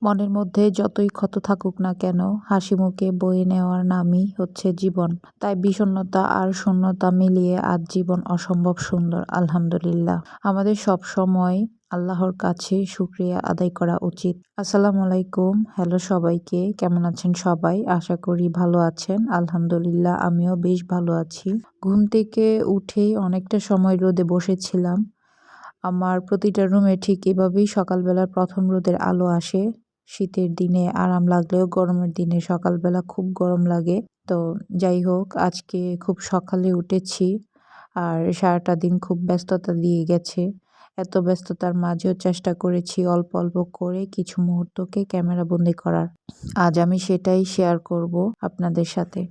মনের মধ্যে যতই ক্ষত থাকুক না কেন, হাসিমুখে বয়ে নেওয়ার নামই হচ্ছে জীবন। তাই বিষণ্ণতা আর শূন্যতা মিলিয়ে আজ জীবন অসম্ভব সুন্দর, আলহামদুলিল্লাহ। আমাদের সব সময় আল্লাহর কাছে শুকরিয়া আদায় করা উচিত। আসসালামু আলাইকুম। হ্যালো সবাইকে, কেমন আছেন সবাই? আশা করি ভালো আছেন। আলহামদুলিল্লাহ, আমিও বেশ ভালো আছি। ঘুম থেকে উঠেই অনেকটা সময় রোদে বসেছিলাম। আমার প্রতিটা রুমে ঠিক এভাবেই সকালবেলার প্রথম রোদের আলো আসে। শীতের দিনে আরাম লাগলেও গরমের দিনে সকালবেলা খুব গরম লাগে। তো যাই হোক, আজকে খুব সকালে উঠেছি আর সারাটা দিন খুব ব্যস্ততা দিয়ে গেছে। এত ব্যস্ততার মাঝেও চেষ্টা করেছি অল্প অল্প করে কিছু মুহূর্তকে ক্যামেরাবন্দি করার। আজ আমি সেটাই শেয়ার করব আপনাদের সাথে।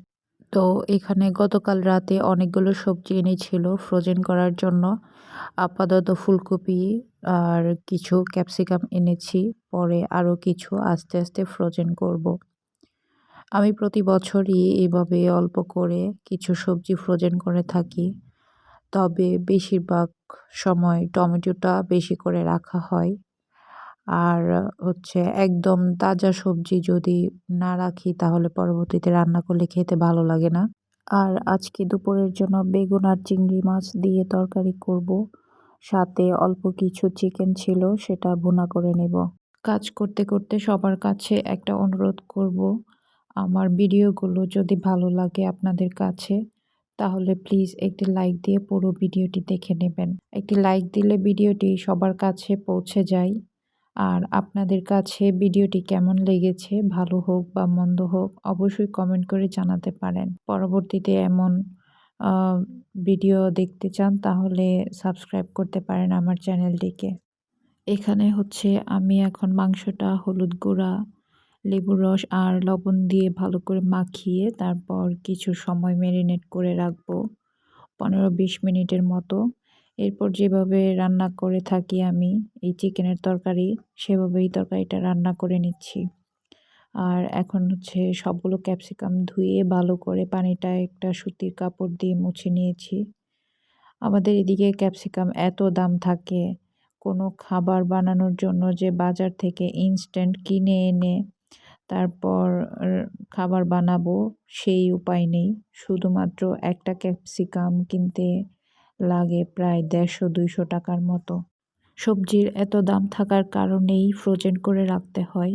তো এখানে গতকাল রাতে অনেকগুলো সবজি এনেছিল ফ্রোজেন করার জন্য। আপাতত ফুলকপি আর কিছু ক্যাপসিকাম এনেছি, পরে আরও কিছু আস্তে আস্তে ফ্রোজেন করব। আমি প্রতি বছরই এভাবে অল্প করে কিছু সবজি ফ্রোজেন করে থাকি, তবে বেশিরভাগ সময় টমেটোটা বেশি করে রাখা হয়। আর হচ্ছে একদম তাজা সবজি যদি না রাখি তাহলে পরবর্তীতে রান্না করলে খেতে ভালো লাগে না। আর আজকে দুপুরের জন্য বেগুন আর চিংড়ি মাছ দিয়ে তরকারি করব। সাথে অল্প কিছু চিকেন ছিল, সেটা ভুনা করে নেব। কাজ করতে করতে সবার কাছে একটা অনুরোধ করব, আমার ভিডিওগুলো যদি ভালো লাগে আপনাদের কাছে তাহলে প্লিজ একটি লাইক দিয়ে পুরো ভিডিওটি দেখে নেবেন। একটি লাইক দিলে ভিডিওটি সবার কাছে পৌঁছে যায়। আর আপনাদের কাছে ভিডিওটি কেমন লেগেছে, ভালো হোক বা মন্দ হোক, অবশ্যই কমেন্ট করে জানাতে পারেন। পরবর্তীতে এমন ভিডিও দেখতে চান তাহলে সাবস্ক্রাইব করতে পারেন আমার চ্যানেলটিকে। এখানে হচ্ছে আমি এখন মাংসটা হলুদ গুঁড়া, লেবুর রস আর লবণ দিয়ে ভালো করে মাখিয়ে তারপর কিছু সময় ম্যারিনেট করে রাখবো, 15-20 মিনিটের মতো। এরপর যেভাবে রান্না করে থাকি আমি এই চিকেনের তরকারি, সেভাবেই তরকারিটা রান্না করে নিচ্ছি। আর এখন হচ্ছে সবগুলো ক্যাপসিকাম ধুয়ে ভালো করে পানিটা একটা সুতির কাপড় দিয়ে মুছে নিয়েছি। আমাদের এদিকে ক্যাপসিকাম এত দাম থাকে, কোনো খাবার বানানোর জন্য যে বাজার থেকে ইনস্ট্যান্ট কিনে এনে তারপর খাবার বানাবো সেই উপায় নেই। শুধুমাত্র একটা ক্যাপসিকাম কিনতে লাগে প্রায় 150-200 টাকার মতো। সবজির এত দাম থাকার কারণেই ফ্রোজেন করে রাখতে হয়।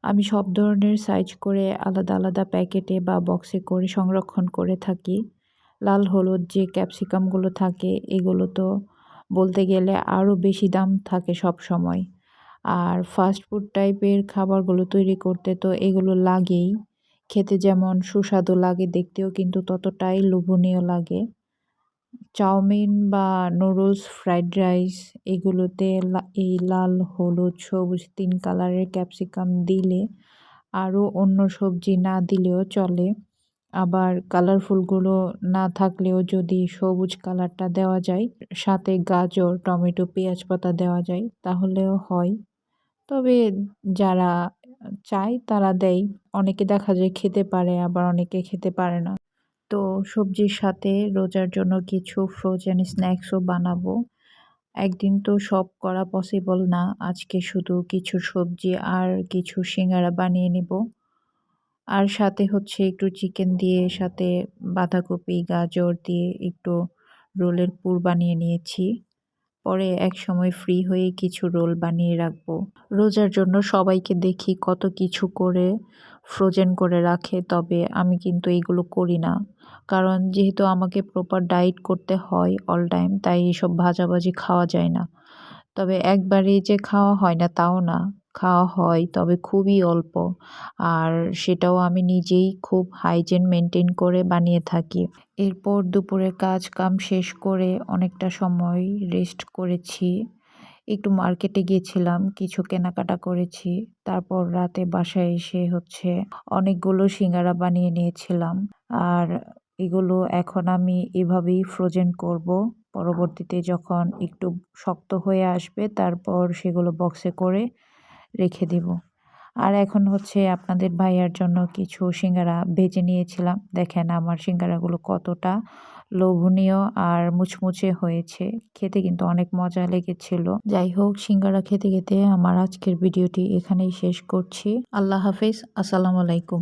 আমি সব ধরনের সাইজ করে আলাদা আলাদা প্যাকেটে বা বক্সে করে সংরক্ষণ করে থাকি। লাল হলুদ যে ক্যাপসিকামগুলো থাকে এগুলো তো বলতে গেলে আরও বেশি দাম থাকে সব সময়। আর ফাস্ট ফুড টাইপের খাবারগুলো তৈরি করতে তো এগুলো লাগেই। খেতে যেমন সুস্বাদু লাগে, দেখতেও কিন্তু ততটাই লোভনীয় লাগে। চাউমিন বা নুডলস, ফ্রাইড রাইস এগুলোতে এই লাল, হলুদ, সবুজ 3 কালারের ক্যাপসিকাম দিলে আরও অন্য সবজি না দিলেও চলে। আবার কালারফুলগুলো না থাকলেও যদি সবুজ কালারটা দেওয়া যায়, সাথে গাজর, টমেটো, পেঁয়াজ পাতা দেওয়া যায় তাহলেও হয়। তবে যারা চায় তারা দেয়। অনেকে দেখা যায় খেতে পারে, আবার অনেকে খেতে পারে না। তো সবজির সাথে রোজার জন্য কিছু ফ্রোজেন স্ন্যাক্সও বানাবো। একদিন তো সব করা পসিবল না। আজকে শুধু কিছু সবজি আর কিছু সিঙ্গারা বানিয়ে নিব। আর সাথে হচ্ছে একটু চিকেন দিয়ে, সাথে বাঁধাকপি, গাজর দিয়ে একটু রোলের পুর বানিয়ে নিয়েছি। পরে একসময় ফ্রি হয়ে কিছু রোল বানিয়ে রাখবো। রোজার জন্য সবাইকে দেখি কত কিছু করে ফ্রোজেন করে রাখে, তবে আমি কিন্তু এগুলো করি না। কারণ যেহেতু আমাকে প্রপার ডায়েট করতে হয় অল টাইম, তাই এসব ভাজাভাজি খাওয়া যায় না। তবে একবারেই যে খাওয়া হয় না তাও না, খাওয়া হয় তবে খুবই অল্প। আর সেটাও আমি নিজেই খুব হাইজিন মেনটেন করে বানিয়ে থাকি। এরপর দুপুরের কাজ কাম শেষ করে অনেকটা সময় রেস্ট করেছি। একটু মার্কেটে গিয়েছিলাম, কিছু কেনাকাটা করেছি। তারপর রাতে বাসায় এসে হচ্ছে অনেকগুলো সিঙ্গারা বানিয়ে নিয়েছিলাম। আর এগুলো এখন আমি এভাবেই ফ্রোজেন করব। পরবর্তীতে যখন একটু শক্ত হয়ে আসবে তারপর সেগুলো বক্সে করে রেখে দেব। আর এখন হচ্ছে আপনাদের ভাইয়ার জন্য কিছু সিঙ্গারা ভেজে নিয়েছিলাম। দেখেন আমার সিঙ্গারাগুলো কতটা লোভনীয় আর মুচমুচে হয়েছে। খেতে কিন্তু অনেক মজা লেগেছিল। যাই হোক, সিঙ্গারা খেতে খেতে আমার আজকের ভিডিওটি এখানেই শেষ করছি। আল্লাহ হাফিজ। আসসালামু আলাইকুম।